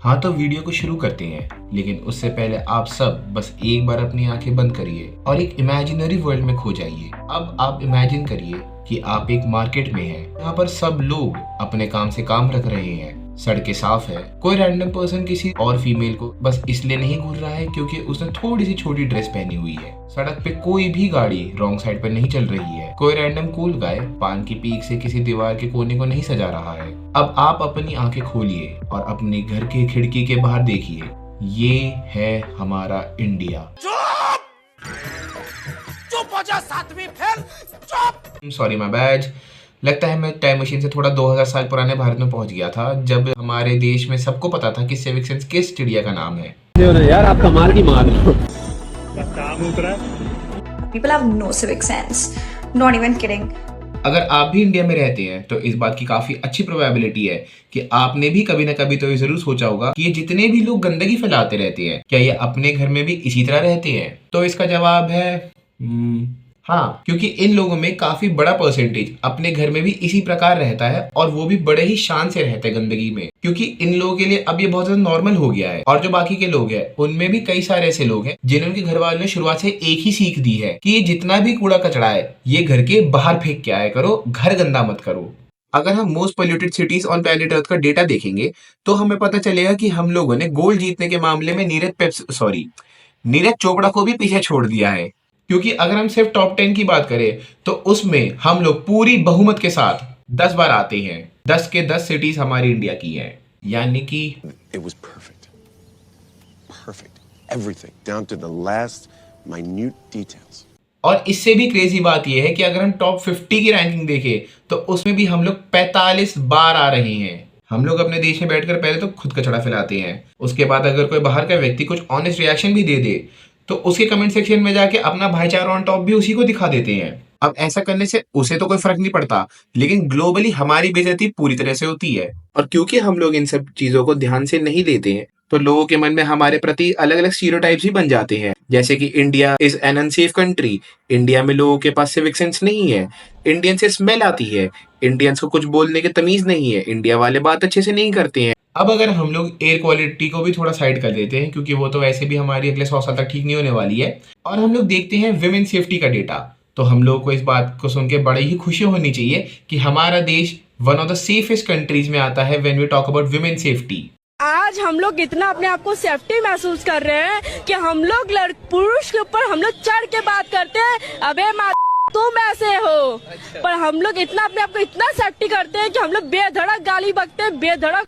हाँ तो वीडियो को शुरू करते हैं, लेकिन उससे पहले आप सब बस एक बार अपनी आंखें बंद करिए और एक इमेजिनरी वर्ल्ड में खो जाइए। अब आप इमेजिन करिए कि आप एक मार्केट में हैं, यहाँ पर सब लोग अपने काम से काम रख रहे हैं, सड़कें साफ है, कोई रैंडम पर्सन किसी और फीमेल को बस इसलिए नहीं घूर रहा है क्योंकि उसने थोड़ी सी छोटी ड्रेस पहनी हुई है। सड़क पे कोई भी गाड़ी रॉन्ग साइड पर नहीं चल रही है, कोई रैंडम कूल गाय पान की पीक से किसी दीवार के कोने को नहीं सजा रहा है। अब आप अपनी आंखें खोलिए और अपने घर के खिड़की के बाहर देखिए, ये है हमारा इंडिया। चुप हो जा सातवीं फेल, चुप। सॉरी माय बैड, लगता है मैं टाइम मशीन से थोड़ा 2000 साल पुराने भारत में पहुंच गया था, जब हमारे देश में सबको पता था कि सिविक सेंस किस चिड़िया का नाम है। यार आप कमाल की मार लो। People have no civic sense. Not even kidding. अगर आप भी इंडिया में रहते हैं तो इस बात की काफी अच्छी प्रोबेबिलिटी है कि आपने भी कभी ना कभी तो ये जरूर सोचा होगा कि ये जितने भी लोग गंदगी फैलाते रहते हैं, क्या ये अपने घर में भी इसी तरह रहते हैं? तो इसका जवाब है हाँ, क्योंकि इन लोगों में काफी बड़ा परसेंटेज अपने घर में भी इसी प्रकार रहता है और वो भी बड़े ही शान से रहते हैं गंदगी में, क्योंकि इन लोगों के लिए अब ये बहुत ज्यादा नॉर्मल हो गया है। और जो बाकी के लोग हैं उनमें भी कई सारे ऐसे लोग हैं जिन्हें उनके घर वालों ने शुरुआत से एक ही सीख दी है कि ये जितना भी कूड़ा कचरा है ये घर के बाहर फेंक के आया करो, घर गंदा मत करो। अगर हम most polluted cities on planet earth का डेटा देखेंगे तो हमें पता चलेगा कि हम लोगों ने गोल्ड जीतने के मामले में नीरज चोपड़ा को भी पीछे छोड़ दिया है, क्योंकि अगर हम सिर्फ टॉप 10 की बात करें तो उसमें हम लोग पूरी बहुमत के साथ 10 बार आते हैं। 10 के 10 सिटीज हमारी इंडिया की हैं, यानी कि It was perfect. Perfect. Everything, down to the last minute details. और इससे भी क्रेजी बात यह है कि अगर हम टॉप 50 की रैंकिंग देखें तो उसमें भी हम लोग 45 बार आ रहे हैं। हम लोग अपने देश में बैठकर पहले तो खुद कचरा फैलाते हैं, उसके बाद अगर कोई बाहर का व्यक्ति कुछ ऑनेस्ट रिएक्शन भी दे दे तो उसके कमेंट सेक्शन में जाके अपना भाईचारा ऑन टॉप भी उसी को दिखा देते हैं। अब ऐसा करने से उसे तो कोई फर्क नहीं पड़ता, लेकिन ग्लोबली हमारी बेइज्जती पूरी तरह से होती है। और क्योंकि हम लोग इन सब चीजों को ध्यान से नहीं लेते हैं तो लोगों के मन में हमारे प्रति अलग अलग स्टीरियोटाइप्स भी बन जाते हैं, जैसे कि India is an unsafe country, India में लोगों के पास सिविक सेंस नहीं है, इंडियन से स्मेल आती है, इंडियंस को कुछ बोलने की तमीज नहीं है, इंडिया वाले बात अच्छे से नहीं करते हैं। अब अगर हम लोग एयर क्वालिटी को भी थोड़ा साइड कर देते हैं, क्योंकि वो तो वैसे भी हमारी अगले 100 साल तक ठीक नहीं होने वाली है, और हम लोग देखते हैं विमेन सेफ्टी का डेटा, तो हम लोग को इस बात को सुन के बड़ी ही खुशी होनी चाहिए कि हमारा देश one of the safest countries में आता है when we talk about women safety. आज हम लोग इतना अपने आप को सेफ्टी महसूस कर रहे हैं कि हम लोग पुरुष के ऊपर हम लोग चढ़ के बात करते हैं, अबे तुम ऐसे हो। पर हम लोग इतना अपने आप को इतना सेफ्टी करते हैं कि हम लोग बेधड़क गाली बकते हैं, बेधड़क।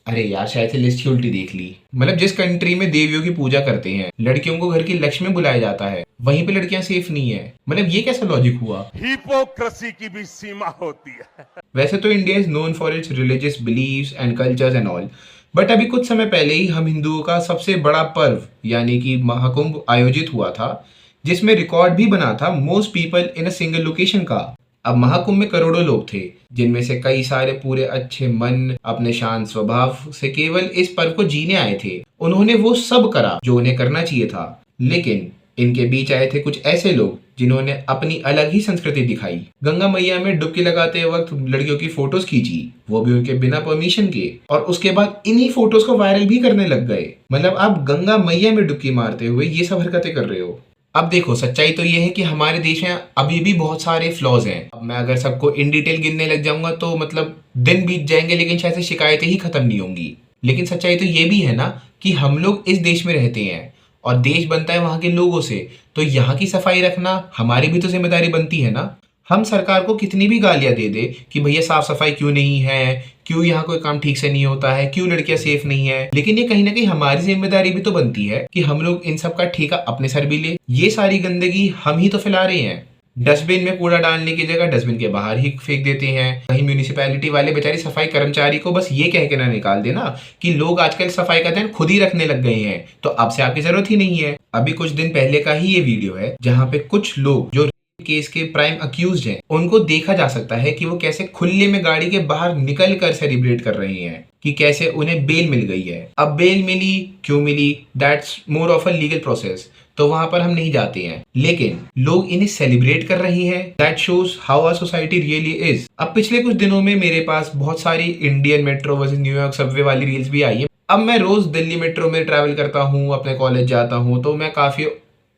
अरे यार, शायद से लिस्ट ही उल्टी देख ली। मतलब जिस कंट्री में देवियों की पूजा करते हैं, लड़कियों को घर की लक्ष्मी बुलाया जाता है, वहीं पे लड़कियां सेफ नहीं है। मतलब ये कैसा लॉजिक हुआ? हिपोक्रेसी की भी सीमा होती है। वैसे तो India is known for its religious beliefs and cultures and all, but अभी कुछ समय पहले ही हम हिंदुओं का सबसे बड़ा पर्व यानी कि महाकुंभ आयोजित हुआ था, जिसमें रिकॉर्ड भी बना था most people in a single location का। अब महाकुंभ में करोड़ों लोग थे, जिनमें से कई सारे पूरे अच्छे मन अपने शांत स्वभाव से केवल इस पर्व को जीने आए थे। उन्होंने वो सब करा जो उन्हें करना चाहिए था, लेकिन इनके बीच आए थे कुछ ऐसे लोग जिन्होंने अपनी अलग ही संस्कृति दिखाई। गंगा मैया में डुबकी लगाते वक्त लड़कियों की फोटोज खींची, वो भी उनके बिना परमिशन के, और उसके बाद इन्हीं फोटोज को वायरल भी करने लग गए। मतलब आप गंगा मैया में डुबकी मारते हुए ये सब हरकतें कर रहे हो। अब देखो, सच्चाई तो ये है कि हमारे देश में अभी भी बहुत सारे फ्लॉज हैं। अब मैं अगर सबको इन डिटेल गिनने लग जाऊंगा तो मतलब दिन बीत जाएंगे, लेकिन शायद से शिकायतें ही खत्म नहीं होंगी। लेकिन सच्चाई तो ये भी है ना कि हम लोग इस देश में रहते हैं और देश बनता है वहां के लोगों से, तो यहाँ की सफाई रखना हमारी भी तो जिम्मेदारी बनती है ना। हम सरकार को कितनी भी गालियां दे दे कि भैया साफ सफाई क्यों नहीं है, क्यों यहाँ कोई काम ठीक से नहीं होता है, क्यों लड़कियां सेफ नहीं है, लेकिन ये कहीं ना कहीं हमारी जिम्मेदारी भी तो बनती है कि हम लोग इन सब का ठेका अपने सर भी ले। ये सारी गंदगी हम ही तो फैला रहे हैं। डस्टबिन में कूड़ा डालने की जगह डस्टबिन के बाहर ही फेंक देते हैं। कहीं म्यूनिसिपैलिटी वाले बेचारी सफाई कर्मचारी को बस ये कह के ना निकाल देना कि लोग आजकल सफाई का ध्यान खुद ही रखने लग गए हैं, तो अब से आपकी जरूरत ही नहीं है। अभी कुछ दिन पहले का ही ये वीडियो है जहाँ पे कुछ लोग जो केस के प्राइम अक्यूज्ड हैं, उनको देखा जा सकता है कि वो कैसे खुले में गाड़ी के बाहर निकल कर सेलिब्रेट कर रहे हैं कि कैसे उन्हें बेल मिल गई है। अब बेल मिली क्यों मिली, that's more of a legal process, तो वहां पर हम नहीं जाते हैं, लेकिन लोग इन्हें सेलिब्रेट कर रही हैं। That shows how our society really is. अब पिछले कुछ दिनों में मेरे पास बहुत सारी Indian metro versus New York subway वाली रील्स भी आई है। अब मैं रोज दिल्ली मेट्रो में ट्रैवल करता हूँ, अपने कॉलेज जाता हूँ, तो मैं काफी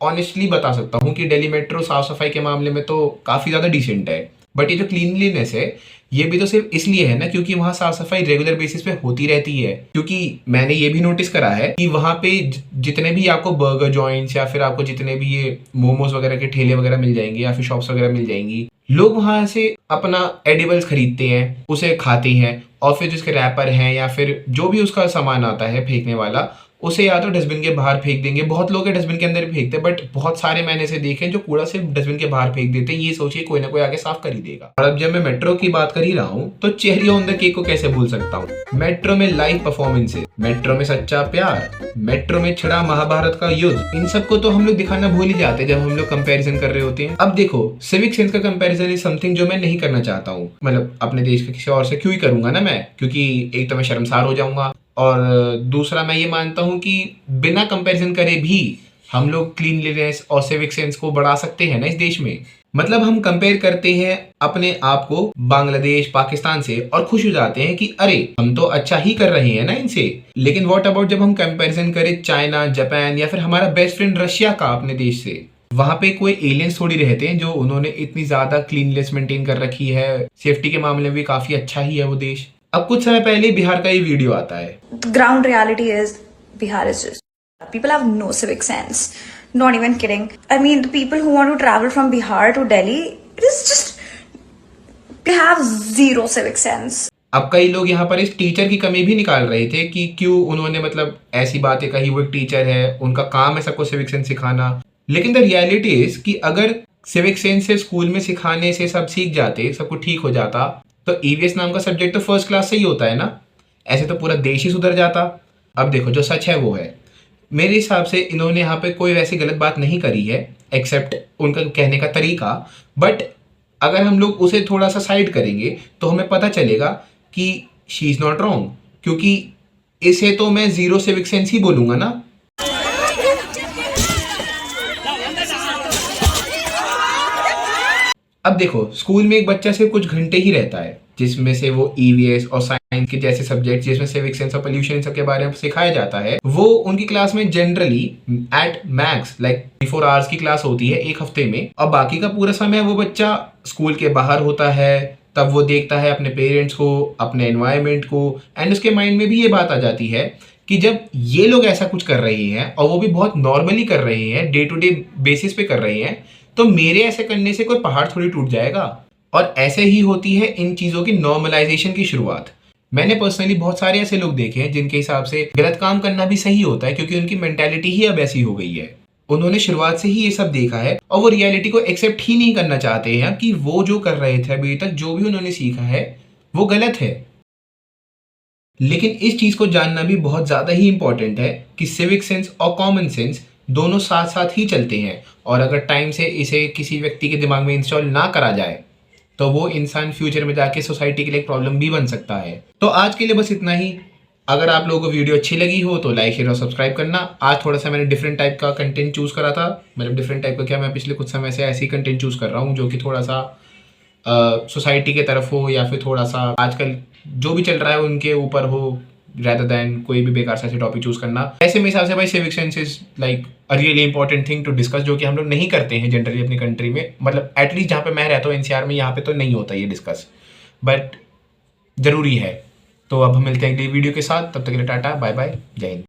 ऑनेस्टली बता सकता हूँ कि दिल्ली मेट्रो साफ सफाई के मामले में तो काफी ज्यादा डिसेंट है। बट ये जो क्लीनलीनेस है, ये भी तो सिर्फ इसलिए है ना क्योंकि वहाँ साफ सफाई रेगुलर बेसिस पे होती रहती है। क्योंकि मैंने ये भी नोटिस करा है कि वहाँ पे जितने भी आपको बर्गर जॉइंट्स या फिर आपको जितने भी ये मोमोज वगैरह के ठेले वगैरह मिल जाएंगे या फिर शॉप्स वगैरह मिल जाएंगी, लोग वहां से अपना एडिबल्स खरीदते हैं, उसे खाते हैं और फिर जिसके रैपर हैं या फिर जो भी उसका सामान आता है फेंकने वाला, उसे या तो डस्टबिन के बाहर फेंक देंगे। बहुत लोग डस्टबिन के अंदर भी फेंकते हैं, बट बहुत सारे मैंने ऐसे देखे हैं जो कूड़ा सिर्फ डस्टबिन के बाहर फेंक देते हैं, ये सोचिए कोई ना कोई आगे साफ कर ही देगा। और अब जब मैं मेट्रो की बात कर ही रहा हूँ तो चेरी ऑन द केक को कैसे भूल सकता हूँ। मेट्रो में लाइव परफॉर्मेंसेस, मेट्रो में सच्चा प्यार, मेट्रो में छिड़ा महाभारत का युद्ध, इन सबको तो हम लोग दिखाना भूल ही जाते हैं जब हम लोग कंपैरिजन कर रहे होते हैं। अब देखो, सिविक सेंस का कंपैरिजन इज समथिंग जो मैं नहीं करना चाहता हूँ। मतलब अपने देश के किसी और से क्यों ही करूंगा ना मैं, क्योंकि एक तो मैं शर्मसार हो जाऊंगा और दूसरा मैं ये मानता हूं कि बिना कंपैरिजन करे भी हम लोग क्लीनलीनेस और सिविक सेंस को बढ़ा सकते हैं ना इस देश में। मतलब हम कंपेयर करते हैं अपने आप को बांग्लादेश, पाकिस्तान से और खुश हो जाते हैं कि अरे हम तो अच्छा ही कर रहे हैं ना इनसे। लेकिन व्हाट अबाउट जब हम कंपैरिजन करें चाइना, जापान या फिर हमारा बेस्ट फ्रेंड रशिया का अपने देश से। वहां पे कोई एलियंस थोड़ी रहते हैं जो उन्होंने इतनी ज्यादा क्लीनलीनेस मेंटेन कर रखी है, सेफ्टी के मामले में भी काफी अच्छा ही है वो देश। अब कुछ समय पहले बिहार का ये वीडियो आता है। The ground reality is Bihar is just people have no civic sense. Not even kidding. I mean, the people who want to travel from Bihar to Delhi, it is just they have zero civic sense. अब कई लोग यहाँ पर इस teacher की कमी भी निकाल रहे थे कि क्यों उन्होंने मतलब ऐसी बातें कही, वो एक टीचर है, उनका काम है सबको सिविक सेंस सिखाना। लेकिन द रियलिटी इज कि अगर सिविक सेंस से स्कूल में सिखाने से सब सीख जाते, सब कुछ ठीक हो जाता, तो ईवीएस नाम का सब्जेक्ट तो फर्स्ट क्लास से ही होता है ना, ऐसे तो पूरा देश ही सुधर जाता। अब देखो, जो सच है वो है। मेरे हिसाब से इन्होंने यहाँ पे कोई वैसी गलत बात नहीं करी है एक्सेप्ट उनका कहने का तरीका। बट अगर हम लोग उसे थोड़ा सा साइड करेंगे तो हमें पता चलेगा कि शी इज नॉट रॉन्ग, क्योंकि इसे तो मैं जीरो सिविक सेंस ही बोलूंगा ना। अब देखो, स्कूल में एक बच्चा सिर्फ कुछ घंटे ही रहता है जिसमें से वो ईवीएस और साइंस के जैसे सब्जेक्ट जिसमें सिविक सेंस और पोल्यूशन इन सब के बारे में सिखाया जाता है, वो उनकी क्लास में generally at max like 24 hours की क्लास होती है एक हफ्ते में, और बाकी का पूरा समय वो बच्चा स्कूल के बाहर होता है। तब वो देखता है अपने पेरेंट्स को, अपने एनवायरमेंट को, एंड उसके माइंड में भी ये बात आ जाती है कि जब ये लोग ऐसा कुछ कर रहे हैं और वो भी बहुत नॉर्मली कर रहे हैं, डे टू डे बेसिस पे कर रहे हैं, तो मेरे ऐसे करने से कोई पहाड़ थोड़ी टूट जाएगा। और ऐसे ही होती है इन चीजों की नॉर्मलाइजेशन की शुरुआत। मैंने पर्सनली बहुत सारे ऐसे लोग देखे हैं जिनके हिसाब से गलत काम करना भी सही होता है, क्योंकि उनकी मेंटालिटी ही अब ऐसी हो गई है। उन्होंने शुरुआत से ही ये सब देखा है और वो रियलिटी को एक्सेप्ट ही नहीं करना चाहते हैं कि वो जो कर रहे थे अभी तक, जो भी उन्होंने सीखा है वो गलत है। लेकिन इस चीज को जानना भी बहुत ज्यादा ही इंपॉर्टेंट है कि सिविक सेंस और कॉमन सेंस दोनों साथ साथ ही चलते हैं, और अगर टाइम से इसे किसी व्यक्ति के दिमाग में इंस्टॉल ना करा जाए तो वो इंसान फ्यूचर में जाके सोसाइटी के लिए एक प्रॉब्लम भी बन सकता है। तो आज के लिए बस इतना ही। अगर आप लोगों को वीडियो अच्छी लगी हो तो लाइक, शेयर और सब्सक्राइब करना। आज थोड़ा सा मैंने डिफरेंट टाइप का कंटेंट चूज करा था। मतलब डिफरेंट टाइप का क्या, मैं पिछले कुछ समय से ऐसे ही कंटेंट चूज कर रहा हूँ जो कि थोड़ा सा सोसाइटी के तरफ हो या फिर थोड़ा सा आजकल जो भी चल रहा है उनके ऊपर हो, rather than कोई भी बेकार सा ऐसे टॉपिक चूज करना। ऐसे मेरे हिसाब से भाई civic sense is like a really important thing to discuss, जो कि हम लोग नहीं करते हैं जनरली अपनी कंट्री में। मतलब एटलीस्ट जहाँ पे मैं रहता हूँ एनसीआर में, यहाँ पे तो नहीं होता ये डिस्कस, बट जरूरी है। तो अब हम मिलते हैं अगली वीडियो के साथ, तब तक के लिए टाटा, बाय बाय, जय हिंद।